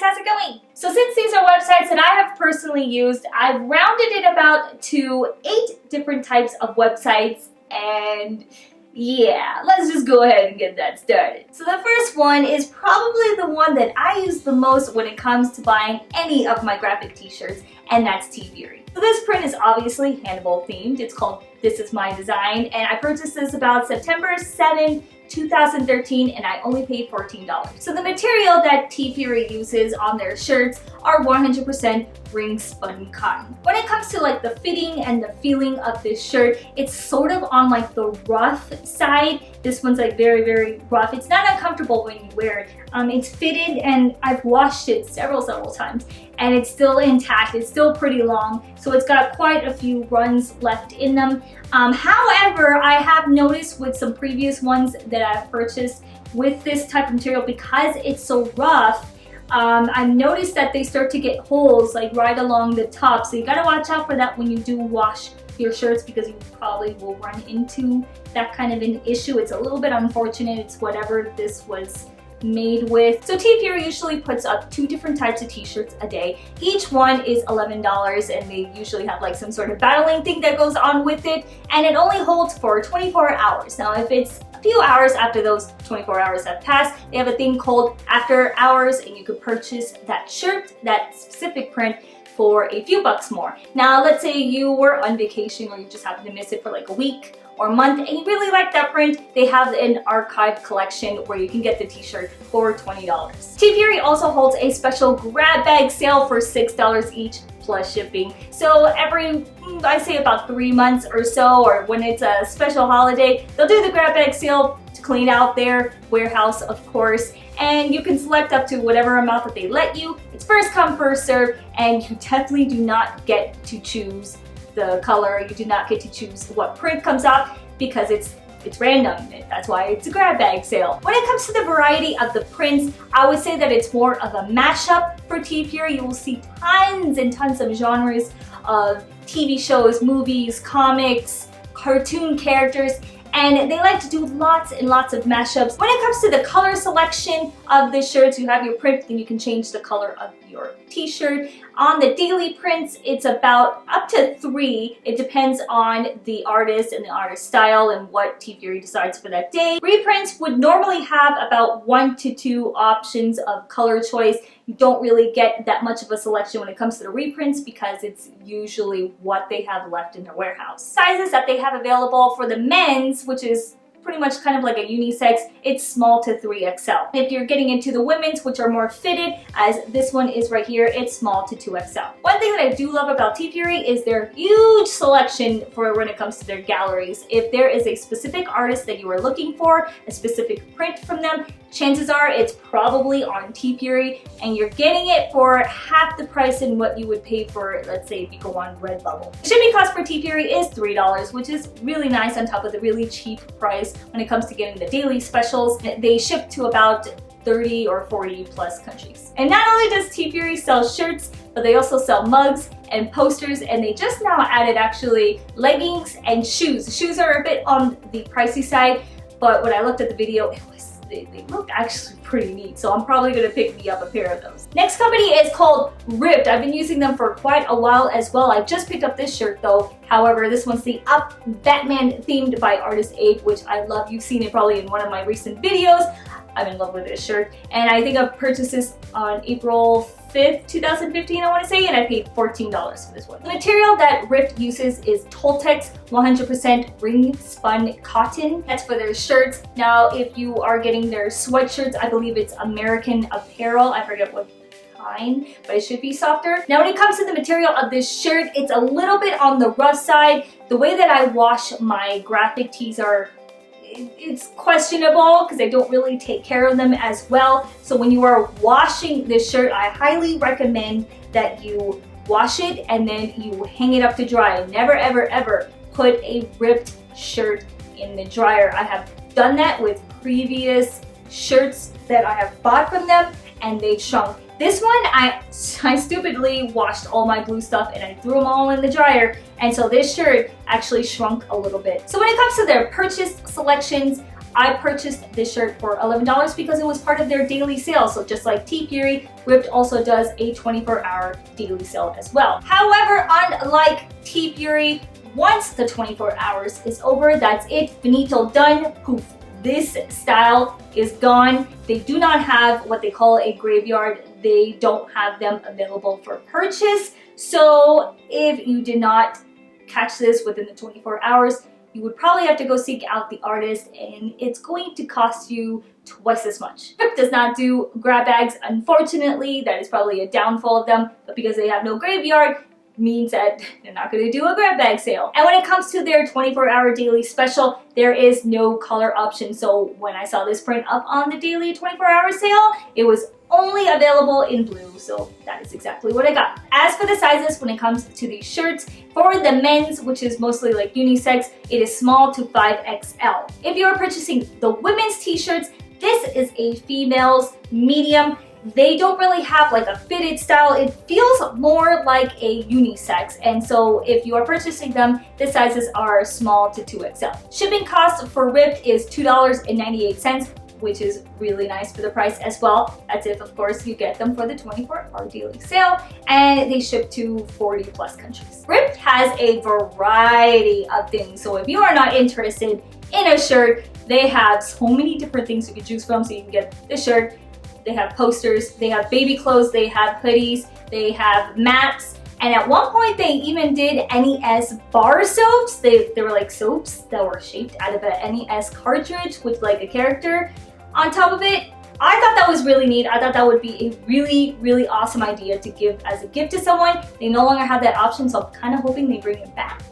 how's it going? So since these are websites that I have personally used, I've rounded it about to 8 different types of websites, and yeah, let's just go ahead and get that started. So the first one is probably the one that I use the most when it comes to buying any of my graphic t-shirts, and that's TeeFury. So this print is obviously Hannibal themed. It's called This Is My Design, and I purchased this about September 7, 2013, and I only paid $14. So the material that TeeFury uses on their shirts are 100% ring spun cotton. When it comes to like the fitting and the feeling of this shirt, it's sort of on like the rough side. This one's like very rough. It's not uncomfortable when you wear it. It's fitted, and I've washed it several times, and it's still intact. It's still pretty long, so it's got quite a few runs left in them. However, I have noticed with some previous ones that I've purchased with this type of material, because it's so rough, I've noticed that they start to get holes like right along the top. So you gotta watch out for that when you do wash your shirts, because you probably will run into that kind of an issue. It's a little bit unfortunate. It's whatever this was made with. So TeeFury usually puts up 2 different types of t-shirts a day. Each one is $11, and they usually have like some sort of battling thing that goes on with it, and it only holds for 24 hours. Now if it's a few hours after those 24 hours have passed, they have a thing called after hours, and you could purchase that shirt, that specific print, for a few bucks more. Now let's say you were on vacation, or you just happened to miss it for like a week or month, and you really like that print, they have an archive collection where you can get the t-shirt for $20. TeeFury also holds a special grab bag sale for $6 each plus shipping. So every, I say about 3 months or so, or when it's a special holiday, they'll do the grab bag sale to clean out their warehouse, of course, and you can select up to whatever amount that they let you. It's first come, first serve, and you definitely do not get to choose the color. You do not get to choose what print comes out, because it's random. That's why it's a grab bag sale. When it comes to the variety of the prints, I would say that it's more of a mashup for TeeFury. You will see tons and tons of genres of TV shows, movies, comics, cartoon characters, and they like to do lots and lots of mashups. When it comes to the color selection of the shirts, you have your print, then you can change the color of your t-shirt. On the daily prints, it's about up to 3. It depends on the artist and the artist style and what TeeFury decides for that day. Reprints would normally have about 1 to 2 options of color choice. You don't really get that much of a selection when it comes to the reprints, because it's usually what they have left in their warehouse. Sizes that they have available for the men's, which is pretty much kind of like a unisex, it's small to 3XL. If you're getting into the women's, which are more fitted, as this one is right here, it's small to 2XL. One thing that I do love about TeeFury is their huge selection for when it comes to their galleries. If there is a specific artist that you are looking for, a specific print from them, chances are it's probably on TeeFury, and you're getting it for half the price in what you would pay for, let's say, if you go on Redbubble. The shipping cost for TeeFury is $3, which is really nice on top of the really cheap price when it comes to getting the daily specials. They ship to about 30 or 40 plus countries. And not only does TeeFury sell shirts, but they also sell mugs and posters, and they just now added actually leggings and shoes. The shoes are a bit on the pricey side, but when I looked at the video, they look actually pretty neat, so I'm probably gonna pick me up a pair of those. Next company is called Ripped. I've been using them for quite a while as well. I just picked up this shirt though. However, this one's the Up Batman themed by artist Abe, which I love. You've seen it probably in one of my recent videos. I'm in love with this shirt, and I think I purchased this on April 5th, 2015, I want to say, and I paid $14 for this one. The material that Rift uses is Toltex 100% ring spun cotton. That's for their shirts. Now, if you are getting their sweatshirts, I believe it's American Apparel. I forget what kind, but it should be softer. Now, when it comes to the material of this shirt, it's a little bit on the rough side. The way that I wash my graphic tees it's questionable, because I don't really take care of them as well. So when you are washing this shirt, I highly recommend that you wash it and then you hang it up to dry. Never ever put a ripped shirt in the dryer. I have done that with previous shirts that I have bought from them, and they shrunk. This one, I stupidly washed all my blue stuff and I threw them all in the dryer, and so this shirt actually shrunk a little bit. So when it comes to their purchase selections, I purchased this shirt for $11 because it was part of their daily sale. So just like TeeFury, Ripped also does a 24-hour daily sale as well. However, unlike TeeFury, once the 24 hours is over, that's it, finito, done, poof. This style is gone. They do not have what they call a graveyard. They don't have them available for purchase. So if you did not catch this within the 24 hours, you would probably have to go seek out the artist, and it's going to cost you twice as much. Ripped does not do grab bags, unfortunately. That is probably a downfall of them, but because they have no graveyard, means that they're not going to do a grab bag sale. And when it comes to their 24-hour daily special, there is no color option. So when I saw this print up on the daily 24-hour sale, it was only available in blue, so that is exactly what I got. As for the sizes, when it comes to these shirts, for the men's, which is mostly like unisex, it is small to 5XL. If you are purchasing the women's t-shirts, this is a female's medium. They don't really have like a fitted style. It feels more like a unisex, and so if you are purchasing them, the sizes are small to 2XL. Shipping cost for Ripped is $2.98, which is really nice for the price as well. That's if, of course, you get them for the 24-hour daily sale, and they ship to 40 plus countries. Ripped has a variety of things, so if you are not interested in a shirt, they have so many different things you can choose from. So you can get the shirt, they have posters, they have baby clothes, they have hoodies, they have mats, and at one point they even did NES bar soaps. They were like soaps that were shaped out of a NES cartridge with like a character on top of it. I thought that was really neat. I thought that would be a really, really awesome idea to give as a gift to someone. They no longer have that option, so I'm kind of hoping they bring it back.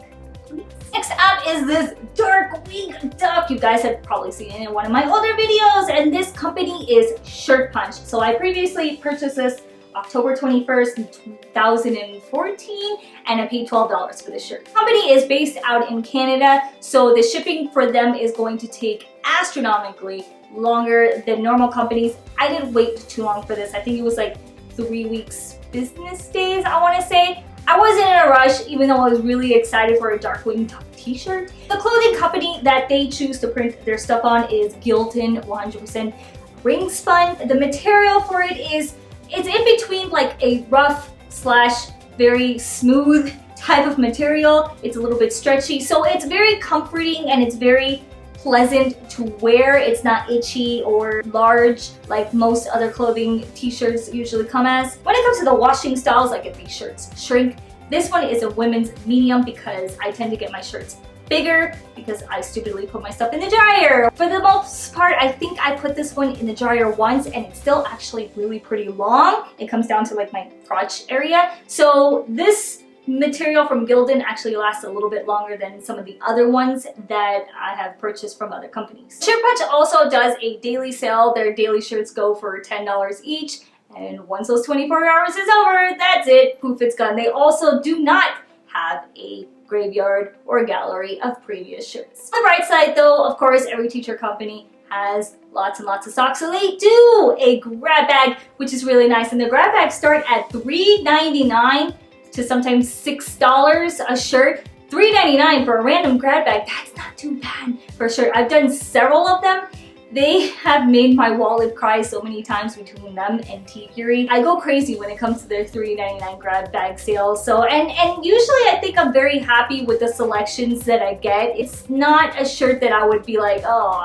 Next up is this Darkwing Duck. You guys have probably seen it in one of my older videos, and this company is Shirt Punch. So I previously purchased this October 21st, 2014, and I paid $12 for the shirt. The company is based out in Canada, so the shipping for them is going to take astronomically longer than normal companies. I didn't wait too long for this. I think it was like 3 weeks business days, I want to say. I wasn't in a rush, even though I was really excited for a Darkwing Duck t-shirt. The clothing company that they choose to print their stuff on is Gildan 100% ring spun. The material for it is, it's in between like a rough slash very smooth type of material. It's a little bit stretchy, so it's very comforting and it's very pleasant to wear. It's not itchy or large like most other clothing t-shirts usually come as. When it comes to the washing styles, like if these shirts shrink, this one is a women's medium because I tend to get my shirts bigger because I stupidly put my stuff in the dryer. For the most part, I think I put this one in the dryer once and it's still actually really pretty long. It comes down to like my crotch area. So this material from Gildan actually lasts a little bit longer than some of the other ones that I have purchased from other companies. Shirt Punch also does a daily sale. Their daily shirts go for $10 each, and once those 24 hours is over, that's it, poof, it's gone. They also do not have a graveyard or gallery of previous shirts. On the bright side though, of course, every t-shirt company has lots and lots of socks, so they do a grab bag, which is really nice, and the grab bags start at $3.99 to sometimes $6 a shirt. $3.99 for a random grab bag, that's not too bad for a shirt. I've done several of them. They have made my wallet cry so many times between them and TeeFury. I go crazy when it comes to their $3.99 grab bag sales. So, and usually I think I'm very happy with the selections that I get. It's not a shirt that I would be like, oh,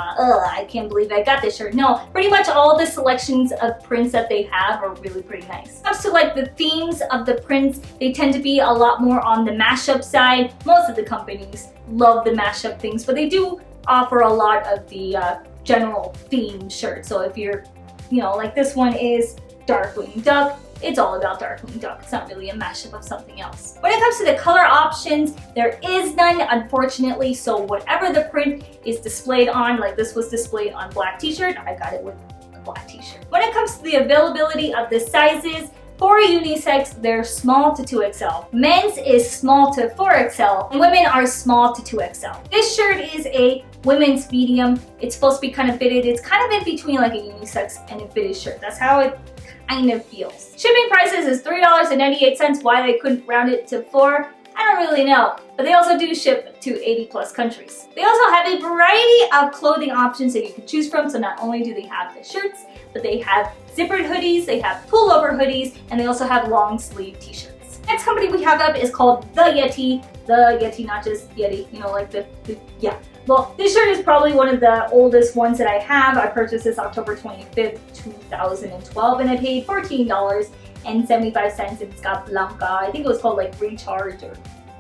I can't believe I got this shirt. No, pretty much all the selections of prints that they have are really pretty nice. When it comes to like the themes of the prints, they tend to be a lot more on the mashup side. Most of the companies love the mashup things, but they do offer a lot of the general theme shirt. So if you're, like this one is Darkwing Duck, it's all about Darkwing Duck. It's not really a mashup of something else. When it comes to the color options, there is none, unfortunately. So whatever the print is displayed on, like this was displayed on black t-shirt, I got it with a black t-shirt. When it comes to the availability of the sizes, for unisex, they're small to 2XL. Men's is small to 4XL, and women are small to 2XL. This shirt is a women's medium. It's supposed to be kind of fitted. It's kind of in between like a unisex and a fitted shirt. That's how it kind of feels. Shipping prices is $3.98. Why they couldn't round it to $4, I don't really know, but they also do ship to 80 plus countries. They also have a variety of clothing options that you can choose from, so not only do they have the shirts, but they have zippered hoodies, they have pullover hoodies, and they also have long sleeve t-shirts. Next company we have up is called the Yeti. The Yeti, not just Yeti, you know, like yeah. Well, this shirt is probably one of the oldest ones that I have. I purchased this October 25th, 2012, and I paid $14.75, and it's got Blanca. I think it was called like Recharge or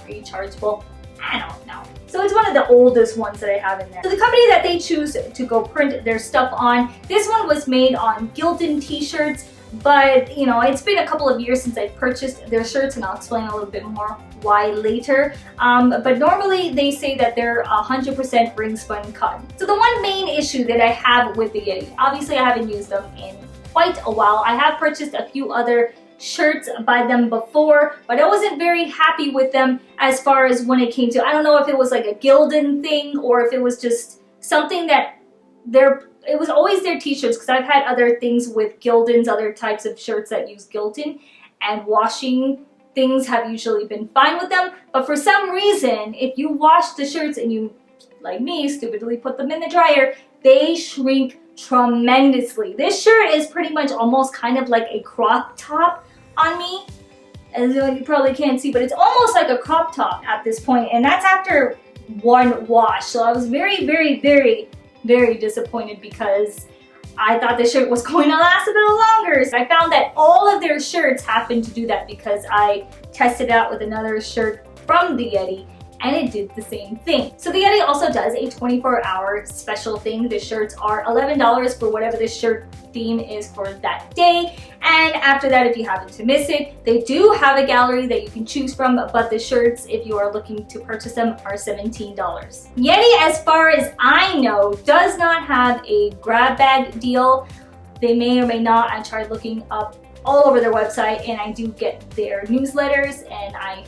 Rechargeable. I don't know. So it's one of the oldest ones that I have in there. So the company that they choose to go print their stuff on, this one was made on Gildan t-shirts, but you know, it's been a couple of years since I purchased their shirts, and I'll explain a little bit more why later. But normally they say that they're 100% ring spun cotton. So the one main issue that I have with the Yeti, obviously I haven't used them in quite a while. I have purchased a few other shirts by them before, but I wasn't very happy with them as far as when it came to, I don't know if it was like a Gildan thing or if it was just something that it was always their t-shirts, because I've had other things with Gildan's, other types of shirts that use Gildan, and washing things have usually been fine with them. But for some reason, if you wash the shirts and you, like me, stupidly put them in the dryer, they shrink tremendously. This shirt is pretty much almost kind of like a crop top on me, as you probably can't see, but it's almost like a crop top at this point, and that's after one wash. So I was very, very, very, very disappointed because I thought the shirt was going to last a little longer. So I found that all of their shirts happened to do that, because I tested out with another shirt from the Yeti and it did the same thing. So the Yeti also does a 24-hour special thing. The shirts are $11 for whatever the shirt theme is for that day. And after that, if you happen to miss it, they do have a gallery that you can choose from, but the shirts, if you are looking to purchase them, are $17. Yeti, as far as I know, does not have a grab bag deal. They may or may not. I tried looking up all over their website, and I do get their newsletters, and I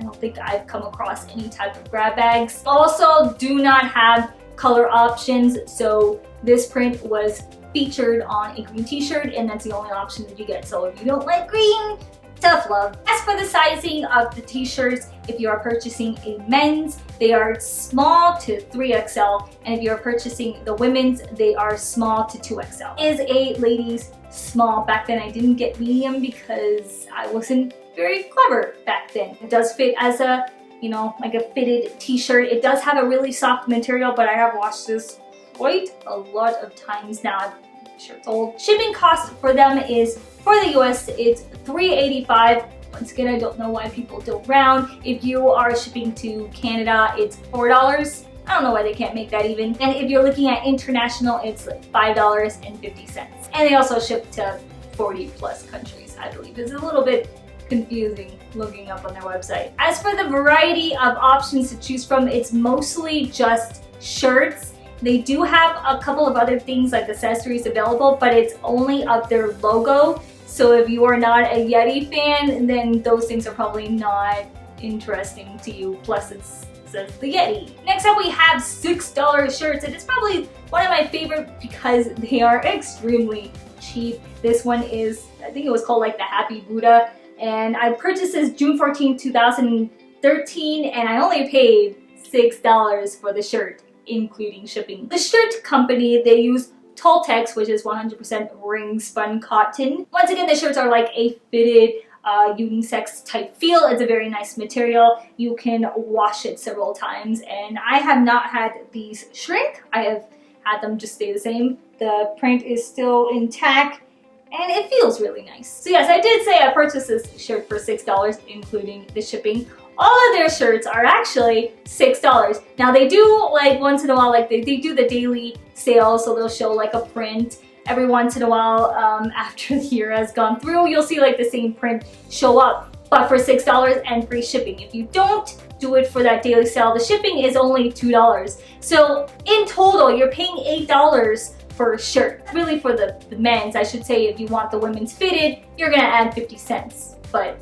don't think I've come across any type of grab bags. Also, do not have color options, so this print was featured on a green t-shirt, and that's the only option that you get. So if you don't like green, tough love. As for the sizing of the t-shirts, if you are purchasing a men's, they are small to 3XL, and if you are purchasing the women's, they are small to 2XL. Is a ladies small. Back then I didn't get medium because I wasn't very clever back then. It does fit as a, you know, like a fitted t-shirt. It does have a really soft material, but I have washed this quite a lot of times now. I'm sure it's old. Shipping cost for them is, for the US, it's $3.85. Once again, I don't know why people don't round. If you are shipping to Canada, it's $4. I don't know why they can't make that even. And if you're looking at international, it's like $5.50. And they also ship to 40 plus countries, I believe. It's a little bit confusing looking up on their website. As for the variety of options to choose from, it's mostly just shirts. They do have a couple of other things like accessories available, but it's only of their logo. So if you are not a Yeti fan, then those things are probably not interesting to you. Plus it says the Yeti. Next up we have $6 shirts, and it's probably one of my favorite because they are extremely cheap. This one is, I think it was called like the Happy Buddha, and I purchased this June 14, 2013, and I only paid $6 for the shirt, including shipping. The shirt company, they use Toltex, which is 100% ring spun cotton. Once again, the shirts are like a fitted unisex type feel. It's a very nice material. You can wash it several times, and I have not had these shrink. I have had them just stay the same. The print is still intact, and it feels really nice. So yes, I did say I purchased this shirt for $6, including the shipping. All of their shirts are actually $6. Now they do, like, once in a while, like they do the daily sale, so they'll show like a print every once in a while. After the year has gone through, you'll see like the same print show up, but for $6 and free shipping. If you don't do it for that daily sale, the shipping is only $2. So in total, you're paying $8 for a shirt. Really, for the men's, I should say, if you want the women's fitted, you're gonna add 50 cents. But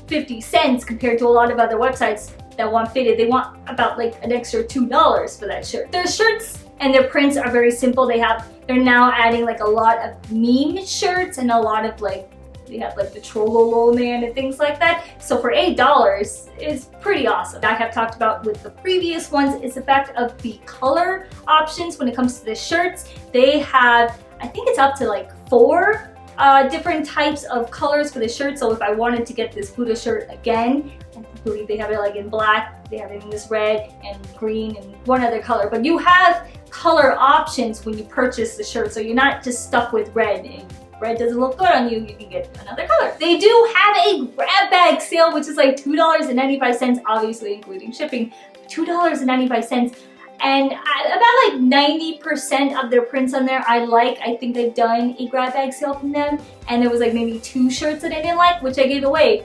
50 cents compared to a lot of other websites that want fitted, they want about like an extra $2 for that shirt. Their shirts and their prints are very simple. They're now adding like a lot of meme shirts and a lot of like They have like the Trollolo Man and things like that. So for $8, it's pretty awesome. I have talked about with the previous ones is the fact of the color options when it comes to the shirts. They have, I think it's up to like 4 different types of colors for the shirt. So if I wanted to get this Buddha shirt again, I believe they have it like in black, they have it in this red and green and one other color. But you have color options when you purchase the shirt, so you're not just stuck with red. And red doesn't look good on you, you can get another color. They do have a grab bag sale, which is like $2.95, obviously including shipping. $2.95. And about like 90% of their prints on there I like. I think they've done a grab bag sale from them, and there was like maybe 2 shirts that I didn't like, which I gave away.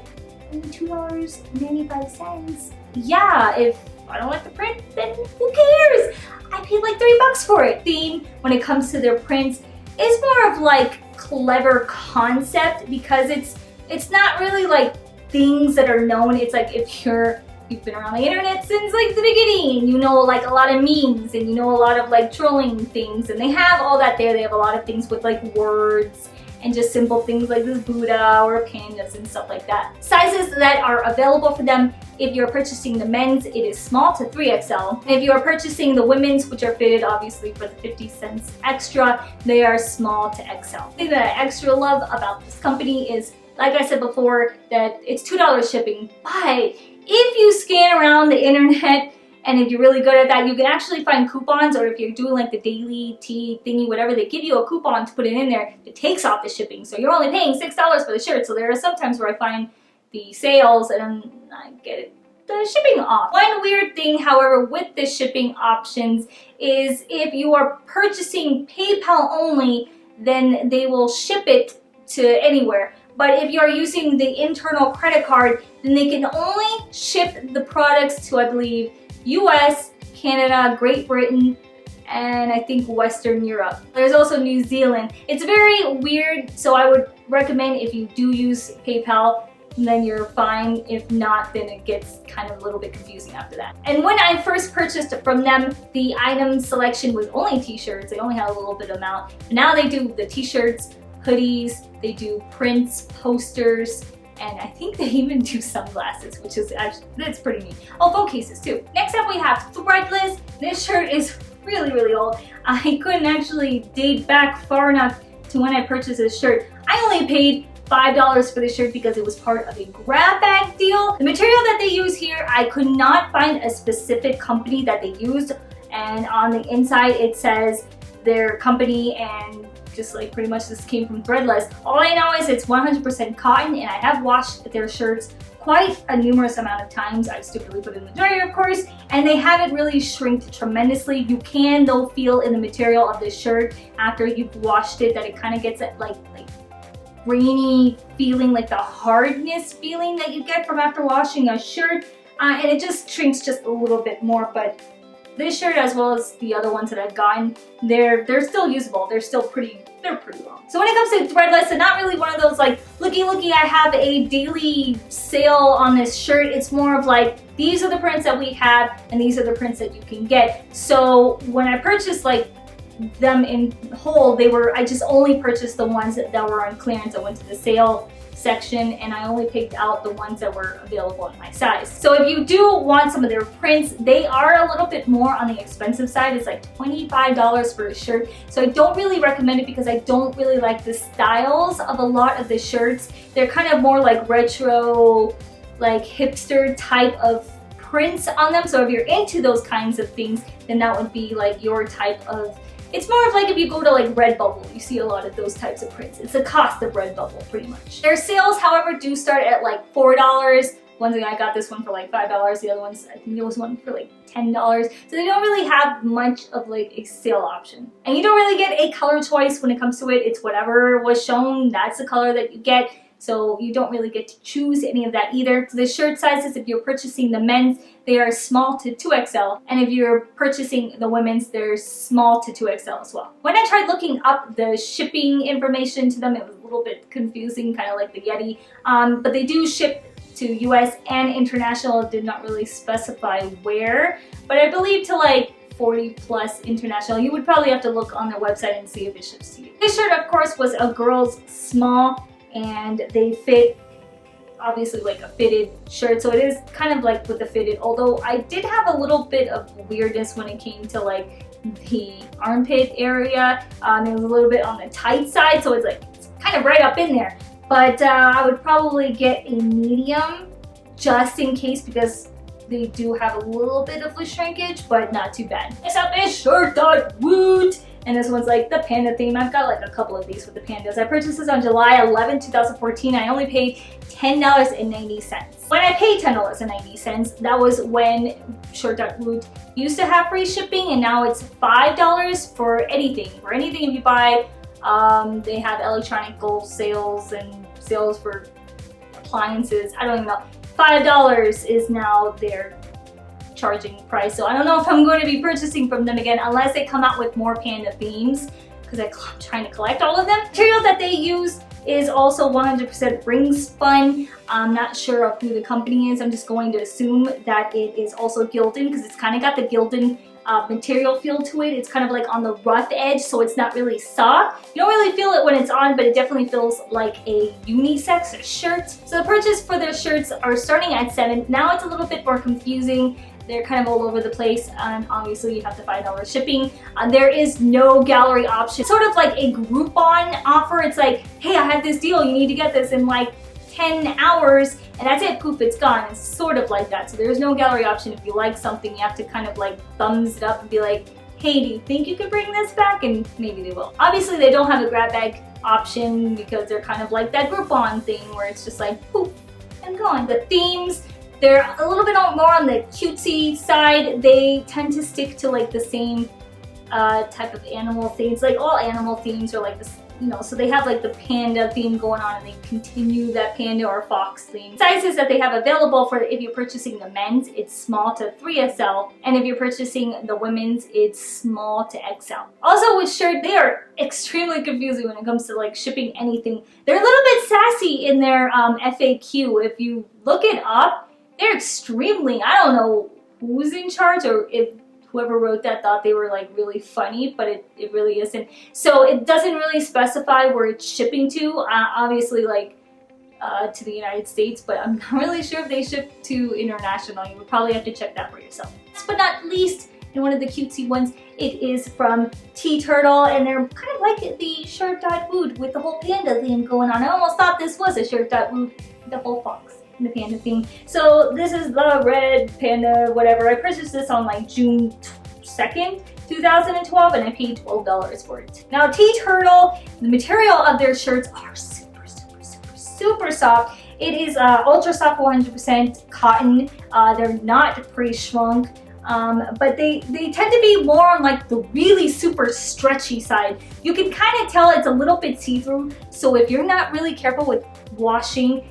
$2.95. Yeah, if I don't like the print, then who cares? I paid like $3 for it. Theme when it comes to their prints is more of like clever concept, because it's not really like things that are known. It's like if you've been around the internet since like the beginning, and you know like a lot of memes, and you know a lot of like trolling things, and they have all that there. They have a lot of things with like words and just simple things like this Buddha or pandas and stuff like that. Sizes that are available for them: if you're purchasing the men's, it is small to 3XL. And if you are purchasing the women's, which are fitted obviously for the 50 cents extra, they are small to XL. The thing that I extra love about this company is, like I said before, that it's $2 shipping, but if you scan around the internet, and if you're really good at that, you can actually find coupons, or if you're doing like the daily tea thingy, whatever, they give you a coupon to put it in there that takes off the shipping. So you're only paying $6 for the shirt. So there are some times where I find the sales and I get the shipping off. One weird thing, however, with the shipping options is if you are purchasing PayPal only, then they will ship it to anywhere. But if you're using the internal credit card, then they can only ship the products to, I believe, US, Canada, Great Britain, and I think Western Europe. There's also New Zealand. It's very weird, so I would recommend if you do use PayPal, then you're fine. If not, then it gets kind of a little bit confusing after that. And when I first purchased from them, the item selection was only t-shirts. They only had a little bit amount. But now they do the t-shirts, hoodies, they do prints, posters, and I think they even do sunglasses, which is actually, that's pretty neat. Oh, phone cases too. Next up we have Threadless. This shirt is really, really old. I couldn't actually date back far enough to when I purchased this shirt. I only paid $5 for this shirt because it was part of a grab bag deal. The material that they use here, I could not find a specific company that they used, and on the inside it says their company, and just like pretty much this came from Threadless. All I know is it's 100% cotton, and I have washed their shirts quite a numerous amount of times. I stupidly put it in the dryer, of course, and they haven't really shrinked tremendously. You can though feel in the material of this shirt after you've washed it that it kind of gets that like grainy feeling, like the hardness feeling that you get from after washing a shirt, and it just shrinks just a little bit more. But this shirt, as well as the other ones that I've gotten, they're still usable. They're pretty long. So when it comes to Threadless, it's not really one of those like, looky, I have a daily sale on this shirt. It's more of like, these are the prints that we have, and these are the prints that you can get. So when I purchased like them in whole, I just only purchased the ones that were on clearance. I went to the sale section and I only picked out the ones that were available in my size. So if you do want some of their prints, they are a little bit more on the expensive side. It's like $25 for a shirt. So I don't really recommend it because I don't really like the styles of a lot of the shirts. They're kind of more like retro, like hipster type of prints on them. So if you're into those kinds of things, then that would be like your type of. It's more of like if you go to like Redbubble, you see a lot of those types of prints. It's the cost of Redbubble pretty much. Their sales, however, do start at like $4. One thing, I got this one for like $5. The other ones, I think there was one for like $10. So they don't really have much of like a sale option. And you don't really get a color choice when it comes to it. It's whatever was shown, that's the color that you get. So you don't really get to choose any of that either. So the shirt sizes, if you're purchasing the men's, they are small to 2XL. And if you're purchasing the women's, they're small to 2XL as well. When I tried looking up the shipping information to them, it was a little bit confusing, kind of like the Yeti. But they do ship to US and international. It did not really specify where, but I believe to like 40+ international. You would probably have to look on their website and see if it ships to you. This shirt, of course, was a girl's small, and they fit obviously like a fitted shirt, so it is kind of like with the fitted, although I did have a little bit of weirdness when it came to like the armpit area. It was a little bit on the tight side, so it's like it's kind of right up in there, but I would probably get a medium just in case, because they do have a little bit of loose shrinkage, but not too bad. Next up is Shirt.Woot. And this one's like the panda theme. I've got like a couple of these with the pandas. I purchased this on July 11, 2014. I only paid $10.90. When I paid $10.90, that was when Shirt.Woot used to have free shipping, and now it's $5 for anything. For anything if you buy, they have electronic sales and sales for appliances. I don't even know. $5 is now their charging price, so I don't know if I'm going to be purchasing from them again unless they come out with more panda themes, because I'm trying to collect all of them. The material that they use is also 100% ring spun. I'm not sure of who the company is. I'm just going to assume that it is also Gildan, because it's kind of got the Gildan material feel to it. It's kind of like on the rough edge, so it's not really soft. You don't really feel it when it's on, but it definitely feels like a unisex shirt. So the purchase for their shirts are starting at $7. Now it's a little bit more confusing. They're kind of all over the place, and obviously you have the $5 shipping. There is no gallery option. Sort of like a Groupon offer. It's like, hey, I have this deal, you need to get this in like 10 hours, and that's it, poof, it's gone. It's sort of like that. So there's no gallery option. If you like something, you have to kind of like thumbs it up and be like, hey, do you think you could bring this back? And maybe they will. Obviously they don't have a grab bag option, because they're kind of like that Groupon thing where it's just like poof and gone. The themes, they're a little bit more on the cutesy side. They tend to stick to like the same type of animal themes. Like all animal themes are like this, you know, so they have like the panda theme going on, and they continue that panda or fox theme. Sizes that they have available for, if you're purchasing the men's, it's small to 3XL, and if you're purchasing the women's, it's small to XL. Also with Shirt, they are extremely confusing when it comes to like shipping anything. They're a little bit sassy in their FAQ. If you look it up, they're extremely, I don't know who's in charge, or if whoever wrote that thought they were like really funny, but it really isn't. So it doesn't really specify where it's shipping to, obviously like to the United States, but I'm not really sure if they ship to international. You would probably have to check that for yourself. Last but not least, and one of the cutesy ones, it is from Turtle, and they're kind of like the Shirt.Woot with the whole panda theme going on. I almost thought this was a Shirt.Woot, the whole fox. The panda theme. So this is the red panda whatever. I purchased this on like June 2nd, 2012, and I paid $12 for it. Now Turtle, the material of their shirts are super soft. It is ultra soft 100% cotton. They're not pre-shrunk. But they tend to be more on like the really super stretchy side. You can kind of tell it's a little bit see-through, so if you're not really careful with washing,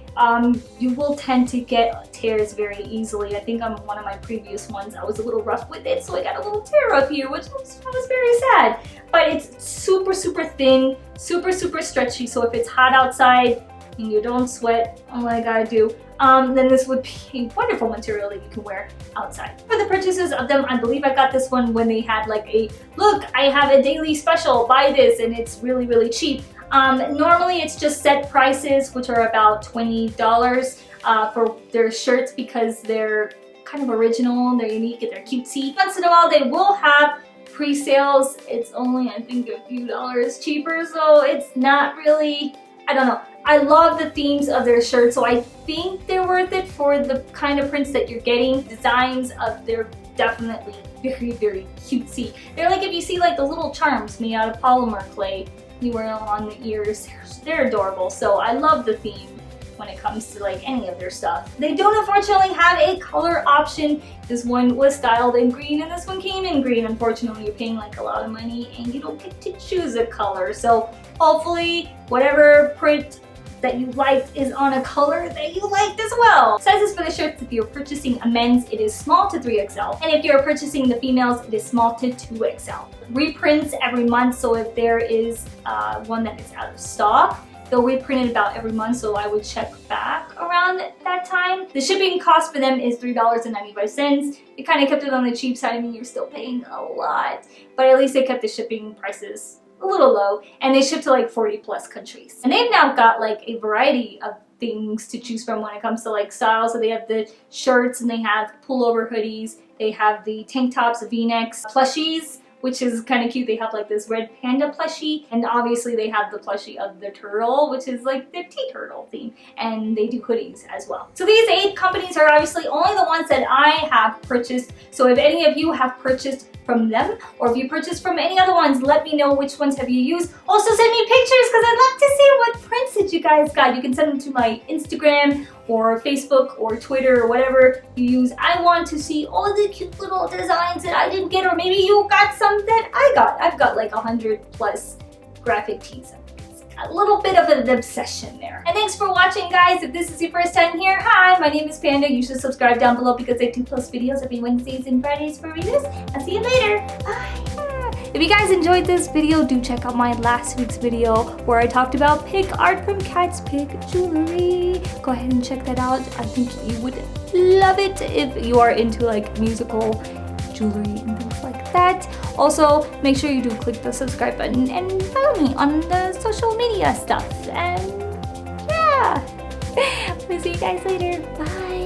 you will tend to get tears very easily. I think on one of my previous ones I was a little rough with it, so I got a little tear up here, which was very sad. But it's super thin, super stretchy, so if it's hot outside and you don't sweat like I do, then this would be a wonderful material that you can wear outside. For the purchases of them, I believe I got this one when they had like a, look, I have a daily special, buy this, and it's really cheap. Normally it's just set prices, which are about $20 for their shirts, because they're kind of original, they're unique, and they're cutesy. Once in a while they will have pre-sales. It's only, I think, a few dollars cheaper, so it's not really, I don't know. I love the themes of their shirts, so I think they're worth it for the kind of prints that you're getting. Designs of they're definitely very cutesy. They're like if you see like the little charms made out of polymer clay, you wear them on the ears. They're adorable, so I love the theme when it comes to like any of their stuff. They don't unfortunately have a color option. This one was styled in green and this one came in green. Unfortunately, you're paying like a lot of money and you don't get to choose a color. So hopefully whatever print that you liked is on a color that you liked as well. Sizes for the shirts, if you're purchasing a men's, it is small to 3XL. And if you're purchasing the females, it is small to 2XL. Reprints every month, so if there is one that is out of stock, they'll reprint it about every month, so I would check back around that time. The shipping cost for them is $3.95. They kind of kept it on the cheap side. I mean, you're still paying a lot, but at least they kept the shipping prices a little low, and they ship to like 40 plus countries. And they've now got like a variety of things to choose from when it comes to like styles. So they have the shirts, and they have pullover hoodies, they have the tank tops, v-necks, plushies, which is kind of cute. They have like this red panda plushie, and obviously they have the plushie of the turtle, which is like the tea turtle theme, and they do hoodies as well. So these 8 companies are obviously only the ones that I have purchased. So if any of you have purchased from them, or if you purchased from any other ones, let me know which ones have you used. Also send me pictures, because I'd love to see what prints that you guys got. You can send them to my Instagram or Facebook or Twitter or whatever you use. I want to see all the cute little designs that I didn't get, or maybe you got some that I got. I've got like 100 plus graphic tees. A little bit of an obsession there. And thanks for watching, guys. If this is your first time here, hi, my name is Panda. You should subscribe down below, because I do post videos every Wednesdays and Fridays for reviews. I'll see you later. Bye. If you guys enjoyed this video, do check out my last week's video where I talked about pig art from Cats Pig Jewelry. Go ahead and check that out. I think you would love it if you are into like musical jewelry and things like that. Also, make sure you do click the subscribe button and follow me on the social media stuff. And yeah, we'll see you guys later. Bye.